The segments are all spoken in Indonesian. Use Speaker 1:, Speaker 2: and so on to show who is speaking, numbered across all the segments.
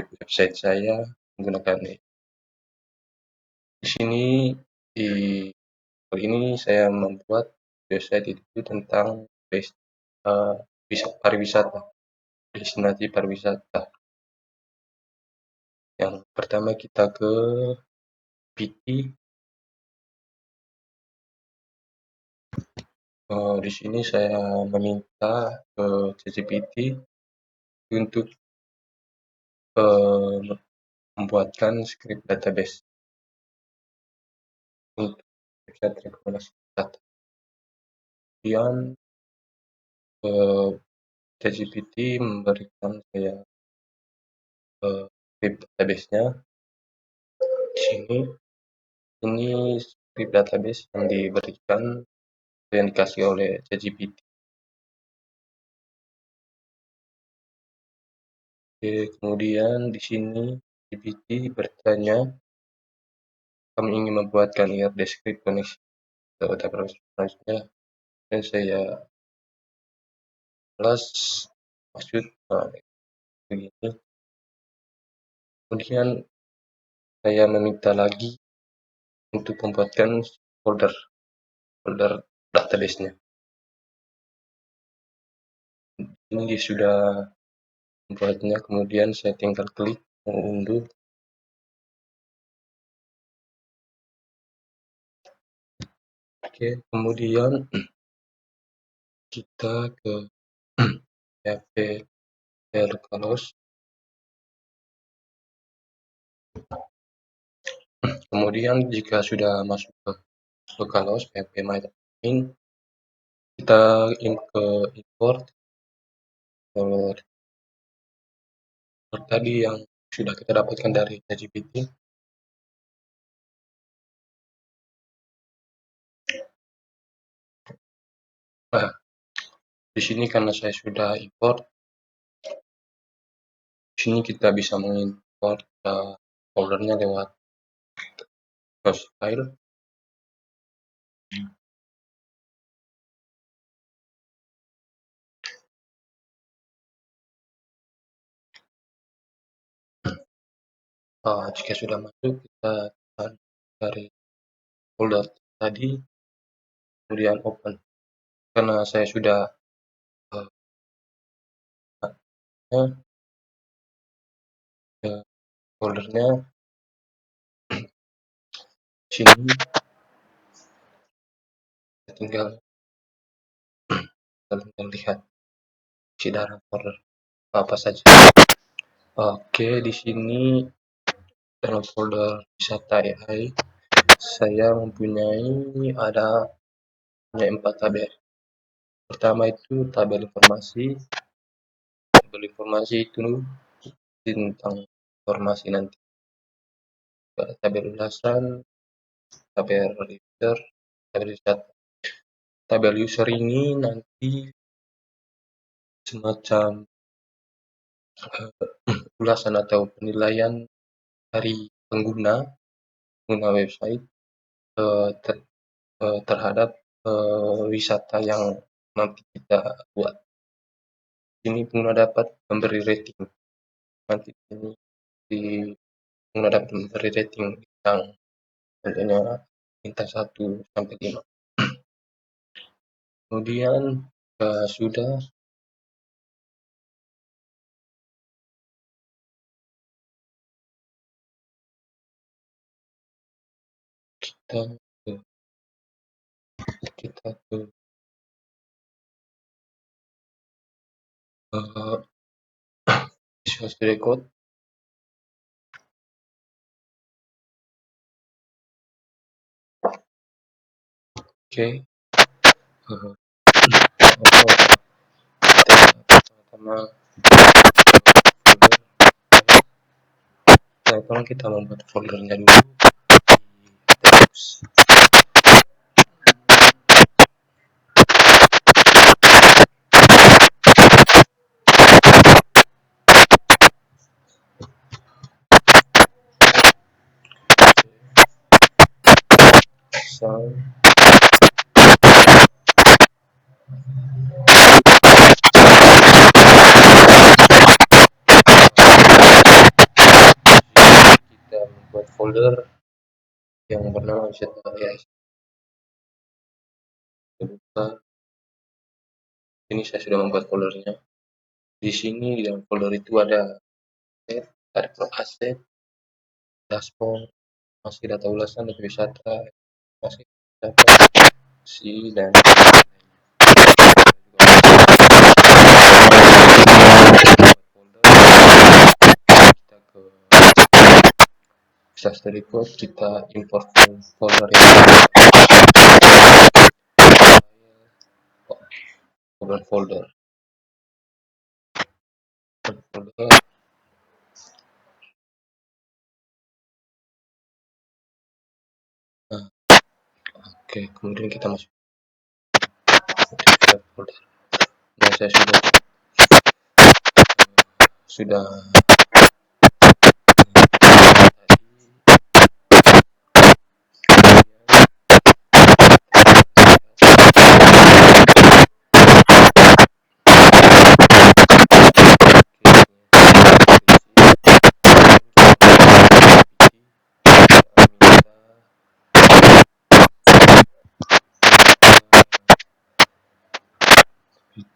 Speaker 1: website saya menggunakan ini. Di sini di kali ini saya membuat website itu tentang pariwisata, destinasi pariwisata. Yang pertama kita ke PT. Di sini saya meminta ke ChatGPT untuk membuatkan script database untuk website rekomendasi wisata. Kemudian ChatGPT memberikan saya script database-nya. Di sini ini script database yang diberikan yang dikasih oleh ChatGPT. Oke, kemudian di sini GPT bertanya, kami ingin membuatkan deskripsi koneksi database selanjutnya, dan saya balas maksud begini. Kemudian saya meminta lagi untuk membuatkan folder database-nya. Ini dia sudah membuatnya, kemudian saya tinggal klik mengunduh. Oke, kemudian kita ke PHP localhost. Kemudian jika sudah masuk ke localhost PHP MyAdmin, kita ke import tadi yang sudah kita dapatkan dari ChatGPT. Nah, di sini karena saya sudah import, di sini kita bisa mengimport foldernya lewat source file. Jika sudah masuk, kita cari folder tadi, kemudian open. Karena saya sudah foldernya di sini, tinggal lihat isi dalam folder apa saja. Oke, di sini dalam folder wisata AI saya mempunyai ada 4 tabel. Pertama itu tabel informasi. Tabel informasi itu tentang informasi nanti. Tabel ulasan, tabel user, tabel wisata. Tabel user ini nanti semacam ulasan atau penilaian dari pengguna website terhadap wisata yang nanti kita buat. Ini pengguna dapat memberi rating. Nanti ini pengguna dapat memberi rating bintang, contohnya bintang 1 sampai 5. Kemudian sudah kita ke Visual Studio Code. Oke, pertama kita membuat foldernya dulu. So buat folder yang bernama wisata.ais. Kedua, ini saya sudah membuat foldernya. Di sini di dalam folder itu ada aset, ada pro aset, dashboard, masih data ulasan, data wisata, masih data si dan kita ke disaster report, kita import folder yang folder nah, oke, kemudian kita masuk folder. Nah, saya sudah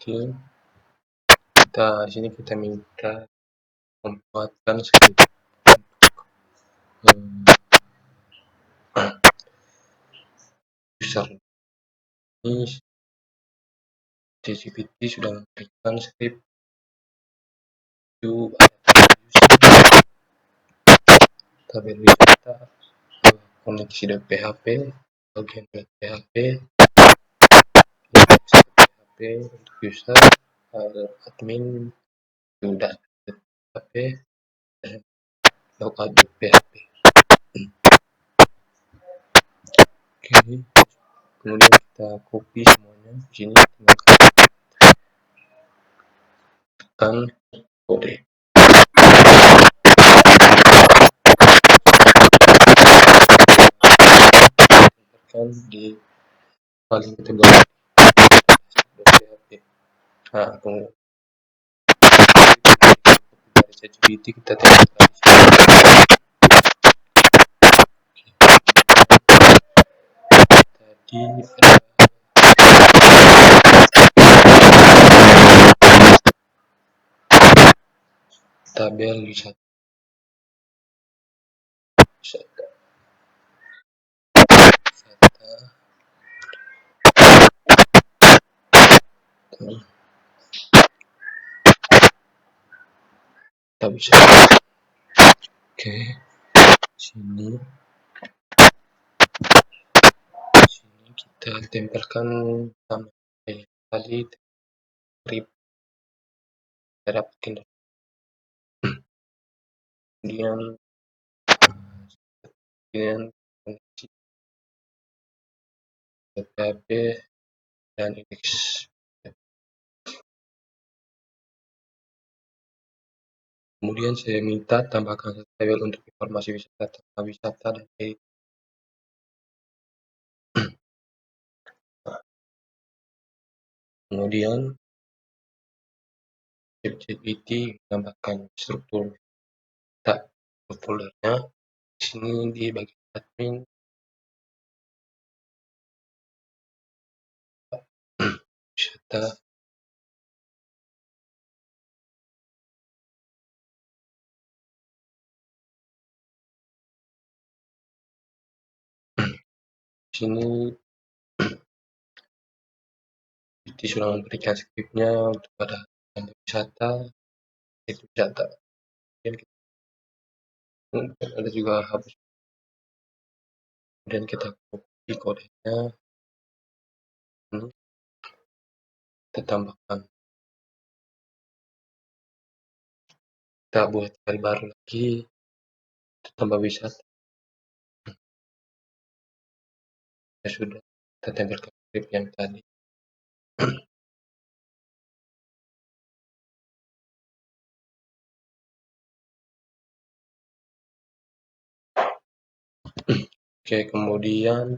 Speaker 1: bikin, kita di sini kita minta membuatkan script user. Ini ChatGPT sudah memberikan script to tabel wisata, koneksi.php, bagian.php, PHP untuk user, admin, PHP, dan logout.php. Oke, kemudian kita copy semuanya. Di sini tinggal tekan kode. Tekan di paling tebal PHP. Nah, kemudian dari ChatGPT kita tempelkan tadi tabel wisata. Kita bisa oke sini kita tempelkan nama tadi script terhadap kemudian koneksi PHP dan indeks. Kemudian saya minta tambahkan tabel untuk informasi wisata dan edit. Kemudian ChatGPT menambahkan struktur foldernya. Di sini di bagian admin wisata di sini ChatGPT sudah memberikan skripnya untuk pada wisata, itu wisata. Kemudian ada juga hapus. Kemudian kita copy kodenya, kita tambahkan. Kita buat file baru lagi, kita tambah wisata. Ya sudah, kita tempelkan script yang tadi. Oke, kemudian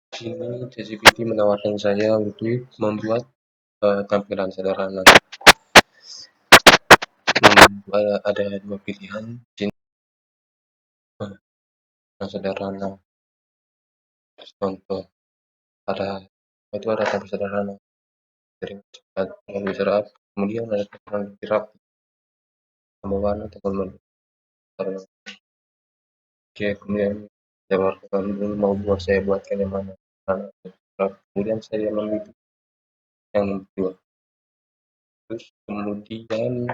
Speaker 1: sini ChatGPT menawarkan saya untuk membuat tampilan sederhana. Ada dua pilihan. Sini yang sederhana. Contoh, ada itu ada tabel sederhana dari cepat melalui serap, kemudian ada teknologi rapi tambah warna teknologi. Oke, kemudian saya lakukan dulu mau saya buatkan yang mana. Kemudian saya memilih yang kedua. Terus kemudian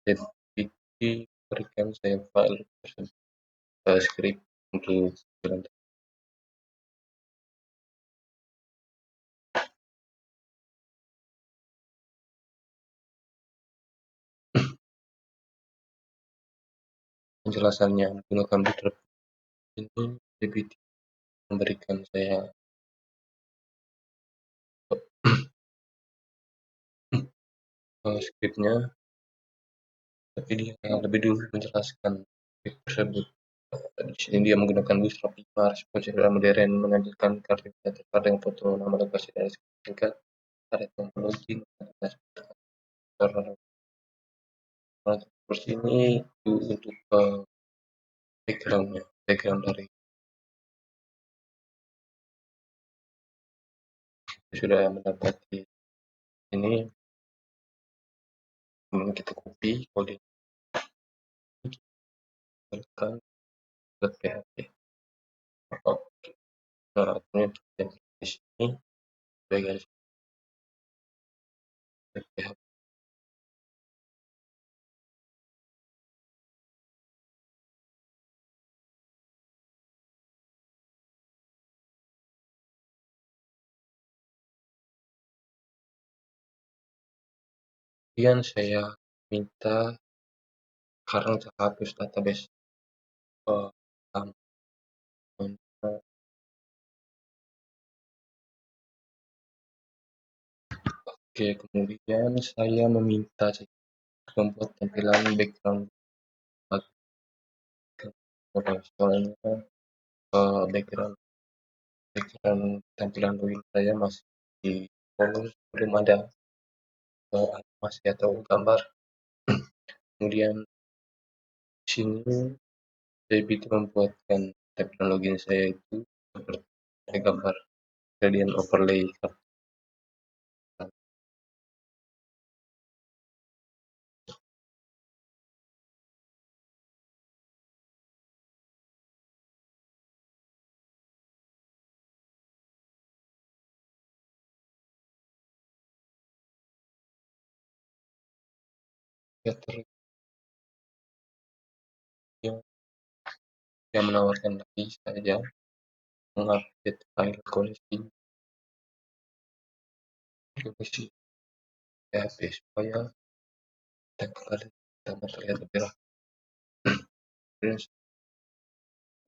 Speaker 1: ChatGPT berikan saya file tersebut, script untuk penjelasannya menggunakan Bootstrap. Ini ChatGPT memberikan saya skripnya, tapi dia lebih dulu menjelaskan skrip tersebut. Di sini dia menggunakan Bootstrap 5, responsif dan modern, menghadirkan kartu data dengan foto, nama, lokasi, dan singkat, ada teknologi, seperti ini untuk background dari sudah mendapati ini, kemudian kita copy kode tekan ke PHP. Nah, kemudian di sini bagian PHP. Kemudian saya minta sekarang saya hapus database Oke, kemudian saya meminta membuat tampilan background soalnya background tampilan login saya masih di polos, belum ada animasi atau gambar. Kemudian di sini saya bisa membuatkan tampilan login saya itu seperti gambar gradient overlay. Yang menawarkan lagi saja mengupdate file koleksi PHP supaya template terlihat lebih rapi.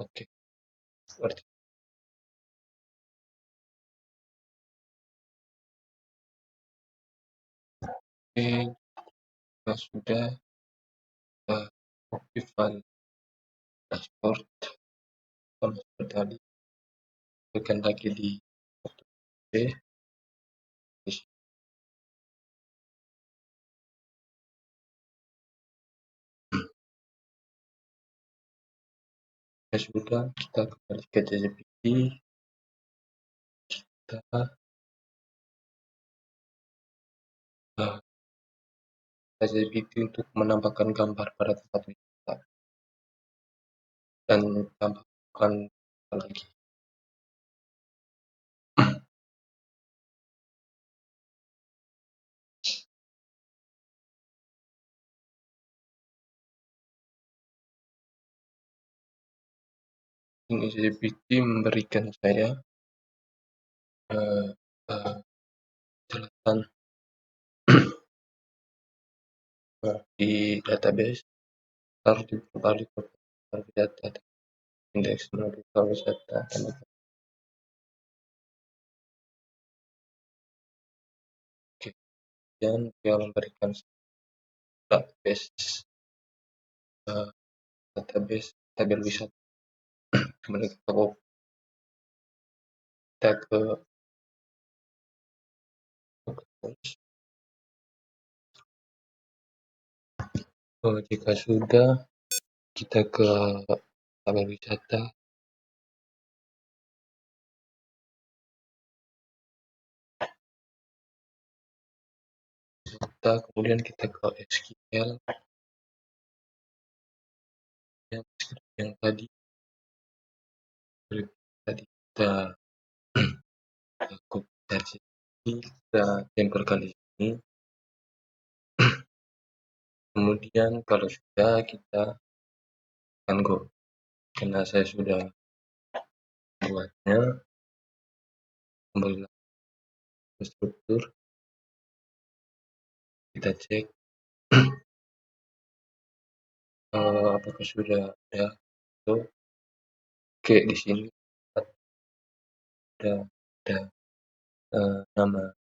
Speaker 1: Oke, seperti ini sudah copy file dashboard sama seperti tadi, tekan lagi di P, ya sudah, kita kembali ke ChatGPT, kita ChatGPT untuk menambahkan gambar pada tempat wisata dan tambahkan lagi. Ini ChatGPT memberikan saya jelasan di database harus dibalik data indeks melalui wisata dan dia memberikan database tabel wisata. Kemudian kita ke jika sudah kita ke berwisata, kemudian kita ke SQL yang tadi kita lakukan, kita tempel kali ini. Kemudian kalau sudah, kita akan go, karena saya sudah membuatnya. Kembali ke struktur, kita cek apakah sudah ada. Oke, di sini ada nama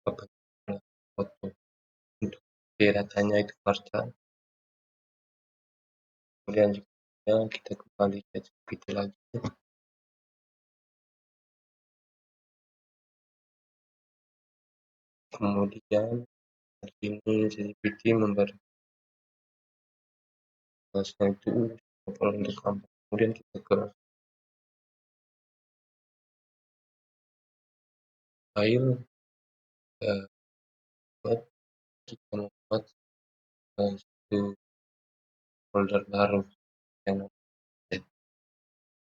Speaker 1: foto untuk datanya itu varchar. Kemudian juga kita kembali ke GPT lagi. Kemudian di sini GPT memberi itu untuk kamu. Kemudian kita ke file, buat kita membuat satu folder baru yang di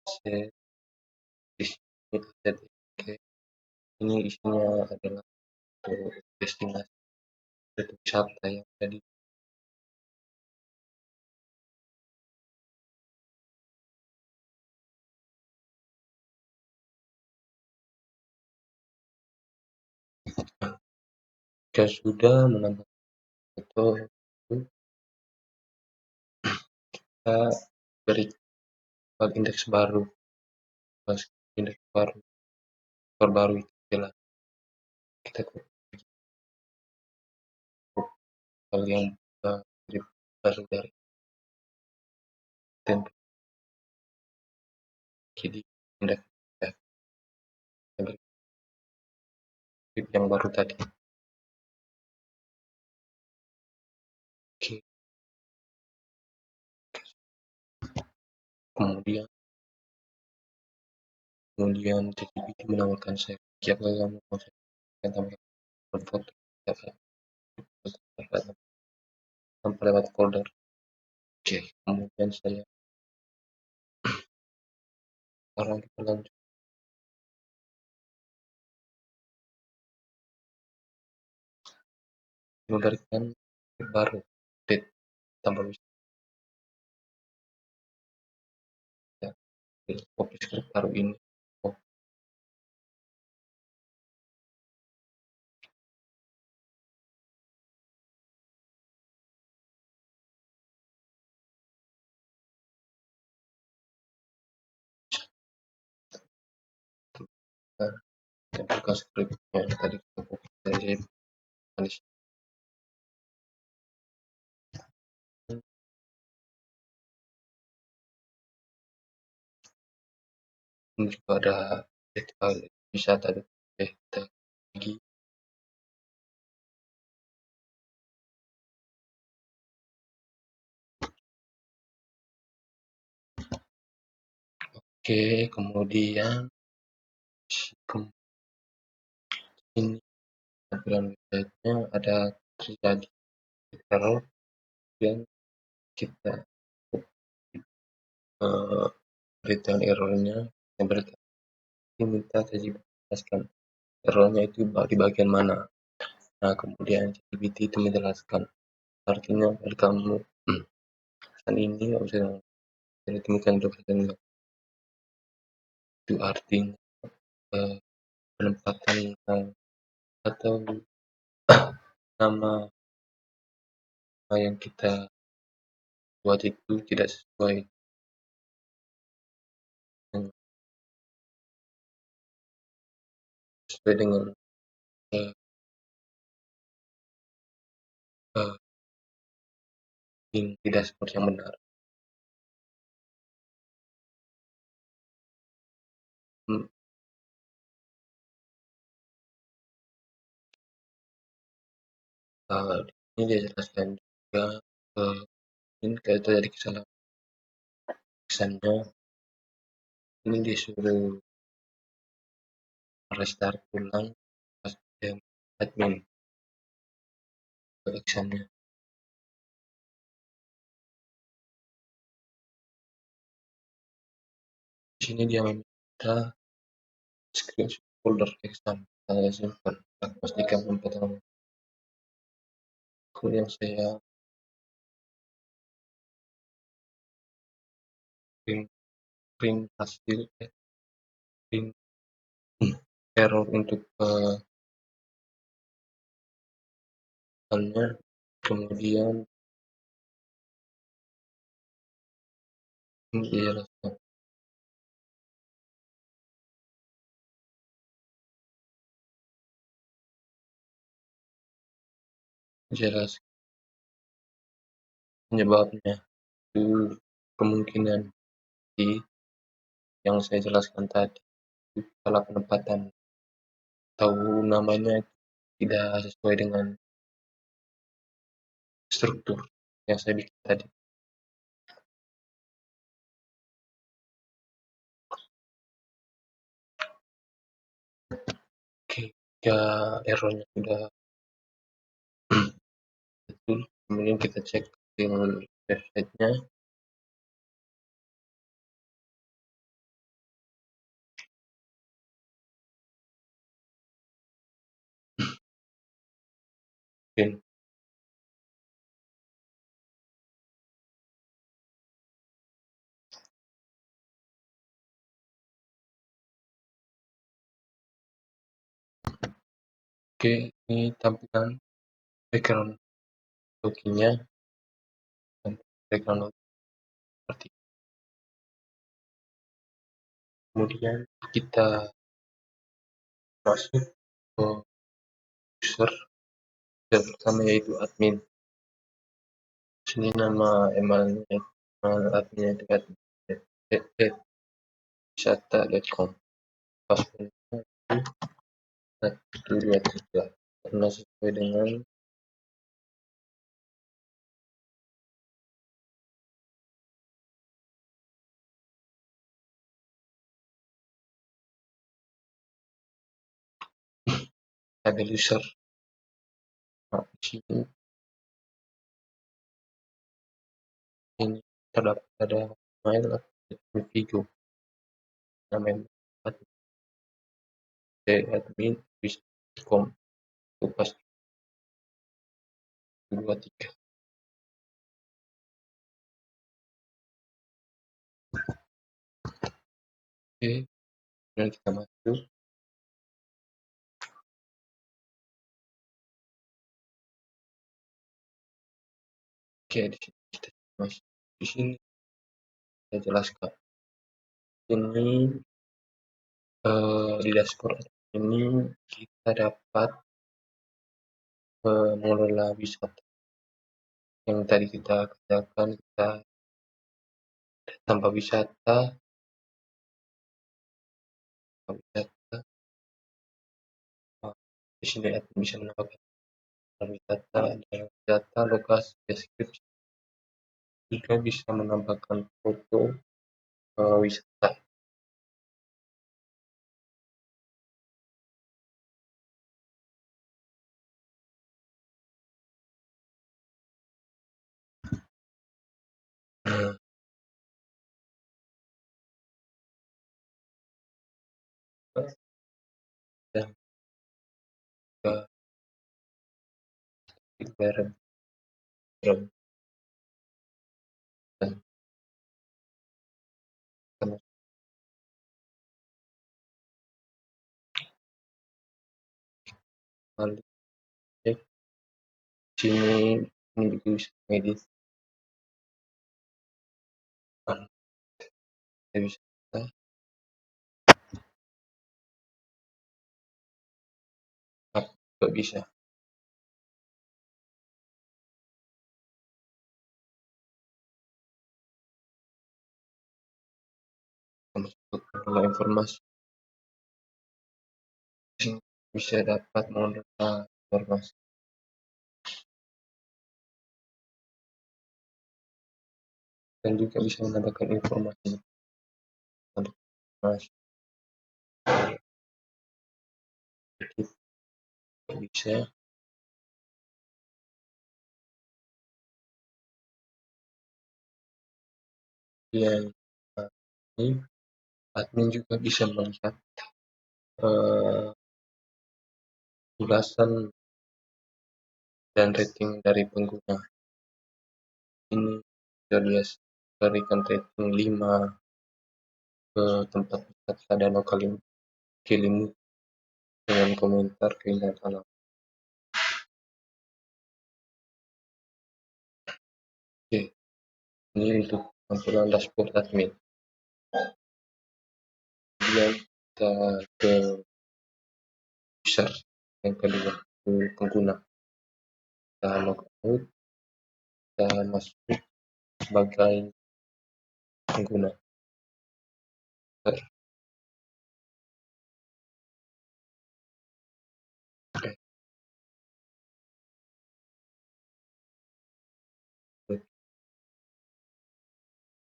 Speaker 1: sini ada. Ini isinya adalah untuk destinasi wisata yang tadi. Jika sudah menambah foto, kita beri indeks baru, terbaru itu adalah kita hal yang baru dari template. Jadi indeks yang baru tadi. Oke. Kemudian ChatGPT menawarkan saya siapa yang mau saya tambahkan foto tanpa lewat folder. Oke, kemudian sekarang kita lanjut memberikan baru update tambah bisa copy script baru ini. Dan buka script yang tadi kita copy dari ini juga ada bisa tadi lagi. Oke, kemudian ini tampilan website-nya ada terjadi error, kemudian kita return errornya yang minta tadi menjelaskan errornya itu di bagian mana. Nah, kemudian ChatGPT itu menjelaskan artinya kalau kamu kan ini bisa ditemukan dosen itu artinya penempatan atau nama yang kita buat itu tidak sesuai dengan ini tidak seperti yang benar. Ini dia jelaskan juga, ini kalau terjadi kesalahan aksennya, ini disuruh restart ulang pas admin ke actionnya. Di sini dia meminta screenshot folder exam saya simpan, pastikan tempat yang saya print print hasil print error untuk filenya, kemudian ini dijelaskan jelas penyebabnya itu kemungkinan di yang saya jelaskan tadi itu salah penempatan atau namanya tidak sesuai dengan struktur yang saya bikin tadi. Oke, jika errornya sudah betul, kemudian kita cek ke websitenya. Oke, ini tampilan background loginnya dan background login seperti ini. Kemudian kita masuk ke user pertama yaitu admin. Sini nama emailnya adminnya itu wisata.com, passwordnya itu 123 karena sesuai dengan label user. Nah, di sini ini terdapat ada mail admin Vigo, nama admin wisata.com itu pasti 23. Oke, kemudian kita masuk. Oke, di sini kita masuk. Di sini saya jelaskan. Ini di dashboard ini kita dapat mengelola wisata yang tadi kita kerjakan, kita tambah wisata, di sini admin bisa menambahkan wisata, data, lokasi, deskripsi, juga bisa menambahkan foto wisata. Dan juga bareng dan kembali cek sini ini bisa edit wisata, juga bisa masuk ke informasi. Sini bisa dapat mengelola informasi dan juga bisa menambahkan informasi untuk Mas. Jadi bisa yang ini admin juga bisa melihat eh, ulasan dan rating dari pengguna. Ini sudah dia berikan rating 5 ke tempat wisata Danau Kelimu dengan komentar keindahan alam. Oke, ini untuk tampilan dashboard admin. Kemudian kita ke user yang kedua, ke pengguna. Kita log out, kita masuk sebagai pengguna.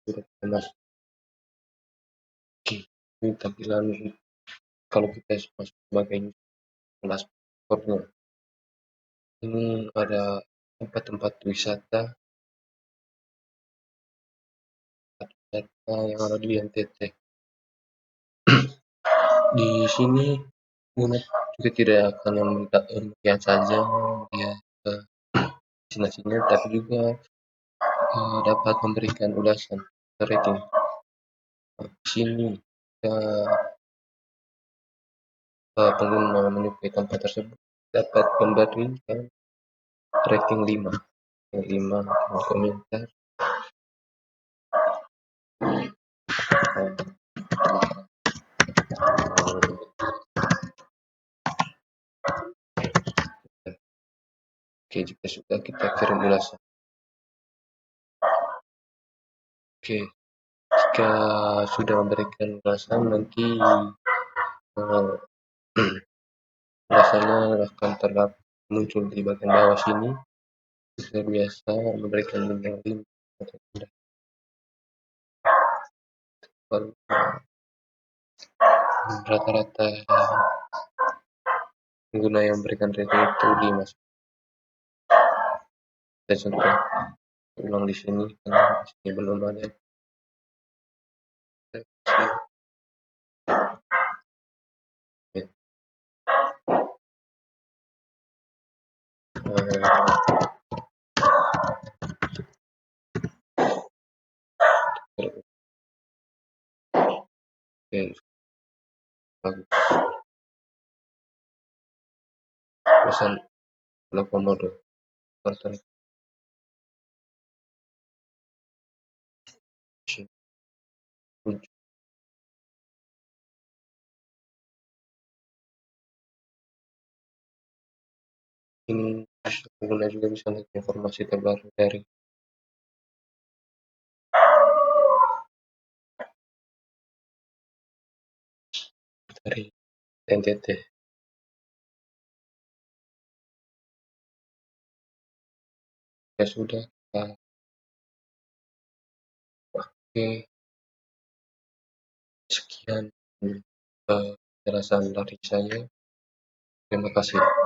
Speaker 1: Sudah kita masuk. Oke, ini tampilan kalau kita masuk sebagai dashboardnya. Ini ada tempat-tempat wisata yang ada di NTT. Di sini pengguna juga tidak hanya melihat saja dia destinasinya, tapi juga dapat memberikan ulasan rating. Di sini pengguna menyukai tempat tersebut dapat memberikan rating 5 komentar. Oke, jika sudah kita kirim ulasan. Oke, jika sudah memberikan ulasan, nanti ulasannya akan muncul di bagian bawah sini. Seperti biasa memberikan link rata-rata pengguna yang memberikan rating itu 5. Saya contoh ulang di sini karena di sini belum ada. Oke, bagus. Pesan Komodo ini pengguna juga bisa lihat informasi terbaru dari NTT. Ya sudah, oke, sekian penjelasan dari saya. Terima kasih.